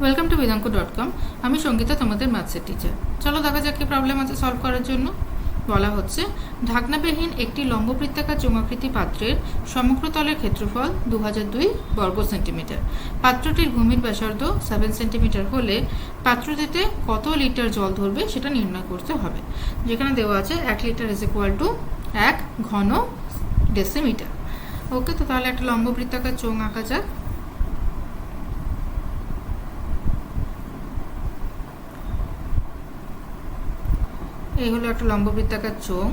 Welcome to বেদাঙ্ক.com। আমি সঙ্গীতা, তোমাদের ম্যাথসের teacher. চলো দেখা যাক কি প্রবলেম আছে সলভ করার জন্য। বলা হচ্ছে ঢাকনাবিহীন একটি লম্ববৃত্তাকার চোঙাকৃতি পাত্রের সমগ্র তলের ক্ষেত্রফল 2002 বর্গ সেন্টিমিটার। পাত্রটির ভূমির ব্যাসার্ধ 7 সেন্টিমিটার হলে পাত্রটিতে কত লিটার জল ধরবে সেটা নির্ণয় করতে হবে। যেখানে দেওয়া আছে 1 লিটার ইজ ইকুয়াল টু 1 ঘন ডেসিমিটার। ওকে, তো তাহলে একটা লম্ববৃত্তাকার চোঙ আঁকা যাক। এই হলো একটা লম্ববৃত্তাকার চোঙ,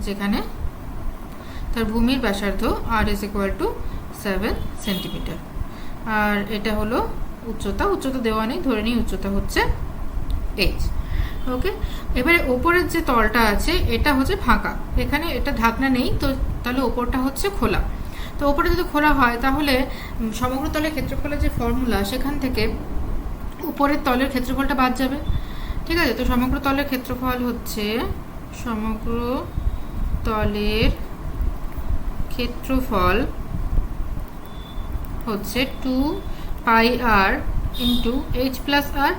যেখানে তার ভূমির ব্যাসার্ধ r is equal to 7 centimetre. আর এটা হলো উচ্চতা দেওয়া নেই, ধরে নিই উচ্চতা হচ্ছে h। ওকে, এবারে ওপরের যে তলটা আছে এটা হচ্ছে ফাঁকা, এখানে এটা ঢাকনা নেই, তো তাহলে ওপরটা হচ্ছে খোলা। তো ওপরে যদি খোলা হয় তাহলে সমগ্র তলের ক্ষেত্রফলের যে ফর্মুলা, সেখান থেকে উপরের তলের ক্ষেত্রফলটা বাদ যাবে। ঠিক আছে, তো সমগ্র তলের ক্ষেত্রফল হচ্ছে 2 পাই r ইন্টু h প্লাস আর।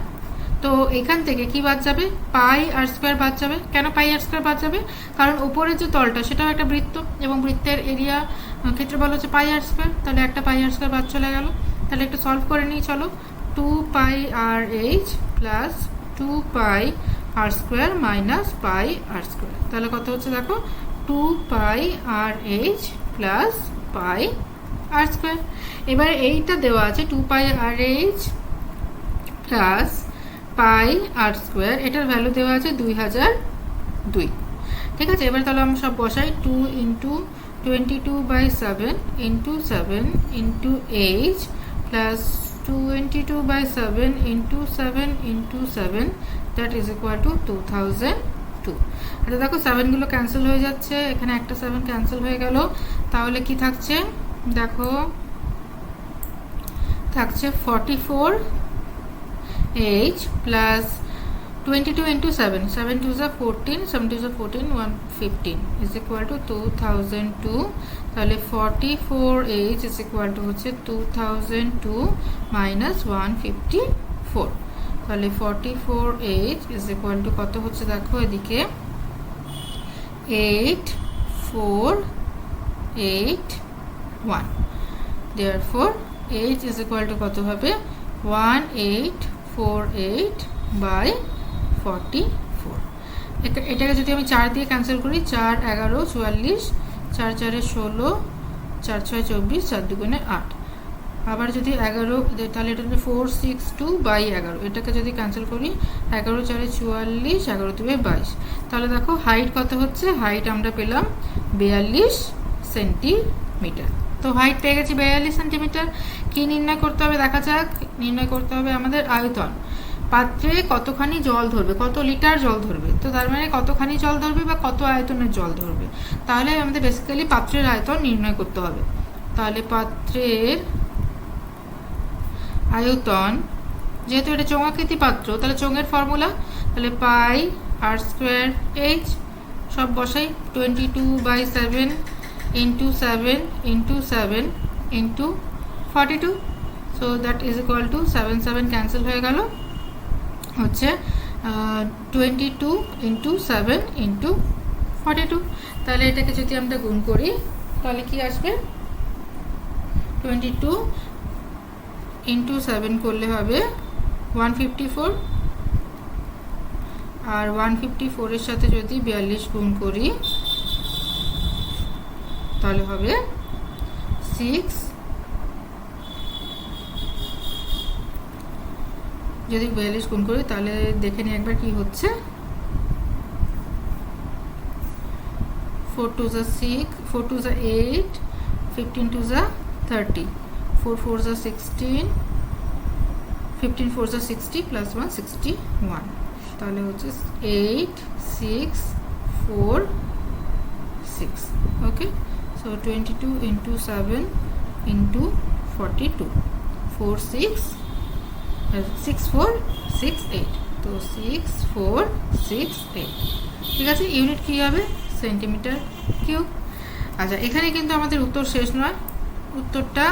তো এখান থেকে কি বাদ যাবে? পাই আর স্কোয়ার বাদ যাবে। কেন পাই আর স্কোয়ার বাদ যাবে? কারণ উপরের যে তলটা সেটাও একটা বৃত্ত, এবং বৃত্তের এরিয়া ক্ষেত্রফল হচ্ছে পাই আর স্কোয়ার। তাহলে একটা পাই আর স্কোয়ার বাদ চলে গেল। তাহলে একটু সলভ করে নিই চলো। 2 পাই আর h প্লাস 2 পাই আর স্কোয়ার মাইনাস পাই আর স্কোয়ার। তাহলে কত হচ্ছে দেখো, 2 পাই আর এইচ প্লাস পাই আর স্কোয়ার। এবার এইটা দেওয়া আছে 2 পাই আর এইচ প্লাস পাই আর স্কোয়ার, এটার ভ্যালু দেওয়া আছে 2002। ঠিক আছে, এবার তাহলে আমরা সব বসাই। 2 into 22/7 into 7 into H plus 22/7 into 7 into 7, that is equal two 2002। আচ্ছা দেখো, 7 গুলো ক্যান্সেল হয়ে যাচ্ছে, এখানে একটা 7 ক্যান্সেল হয়ে গেল। তাহলে কি থাকছে দেখো, থাকছে 44h প্লাস 22 ইন্টু 7, 7 2 যা 14, 7 2 যা 14, 115 ইজ ইকুয়াল টু 2002। তাহলে 44h ইজ ইকুয়াল টু হচ্ছে 2002 মাইনাস 154। তাহলে 44h ইজ ইকুয়াল টু কত হচ্ছে দেখো, এদিকে 8481। therefore h is equal two কত হবে, 1848/44। এটাকে যদি আমি 4 দিয়ে ক্যান্সেল করি, 4 11 44, 4 4 16, 4 6 24, 4 2 8। আবার যদি 11, তাহলে এটা হচ্ছে 462/11। এটাকে যদি ক্যান্সেল করি, 11 4 44, 11 2 22। তাহলে দেখো হাইট কত হচ্ছে, হাইট আমরা পেলাম 42 সেন্টিমিটার। তো হাইট পেয়ে গেছি 42 সেন্টিমিটার। কি নির্ণয় করতে হবে দেখা যাক। নির্ণয় করতে হবে আমাদের আয়তন। পাত্রে কতখানি জল ধরবে, কত লিটার জল ধরবে, তো তার মানে কতখানি জল ধরবে বা কত আয়তনের জল ধরবে। তাহলে আমাদের বেসিক্যালি পাত্রের আয়তন নির্ণয় করতে হবে। তাহলে পাত্রের আয়তন, যেহেতু এটা চোঙাকৃতি পাত্র, তাহলে চোঙের ফর্মুলা, তাহলে পাই আর স্কোয়ার এইচ সব বসাই। 22/7 into 7 into 7 into 42। So that is equal to 7 7 cancel হয়ে গেল, হচ্ছে 22 ইন্টু 7 ইন্টু 42। তাহলে এটাকে যদি আমরা গুণ করি তাহলে কি আসবে, 22 ইন্টু 7 করলে হবে 154, আর 154 এর সাথে যদি 42 গুণ করি তাহলে হবে 6। যদি 42 গুণ করি তাহলে দেখে নিই একবার কি হচ্ছে। 4 2 যা 6, 4 2 যা 8, 15 2 যা 30, 4 4 যা 16, 15 4 যা 60 প্লাস 1 61। তাহলে হচ্ছে 8 6 4 6। ওকে, so 22 into 7 into 42, 4 6 6 4 6 8, তো 6 4 6 8। ঠিক আছে, ইউনিট কি হবে, সেন্টিমিটার কিউব। আচ্ছা, এখানে কিন্তু আমাদের উত্তর শেষ নয়, উত্তরটা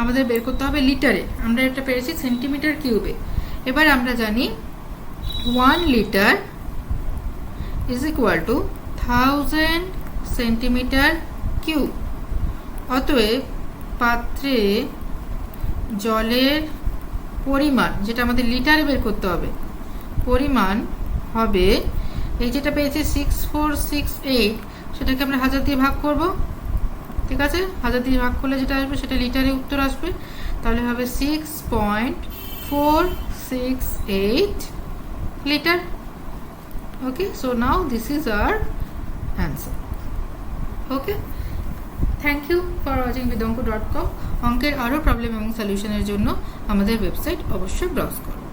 আমাদের বের করতে হবে লিটারে, আমরা এটা পেরেছি সেন্টিমিটার কিউবে। এবার আমরা জানি 1 litre is equal two 1000 centimetre cube. অতএব পাত্রে জলের পরিমাণ, যেটা আমাদের লিটারে বের করতে হবে, পরিমাণ হবে, এই যেটা পেয়েছি 6468, সেটাকে আমরা 1000 দিয়ে ভাগ করব। ঠিক আছে, 1000 দিয়ে ভাগ করলে যেটা আসবে সেটা লিটারে উত্তর আসবে, তাহলে হবে 6.468 লিটার। Okay, so now this is our answer. Okay, thank you for watching bidanko.com। অঙ্কের আরও প্রবলেম এবং সলিউশনের জন্য আমাদের ওয়েবসাইট অবশ্যই ব্রাউজ করুন।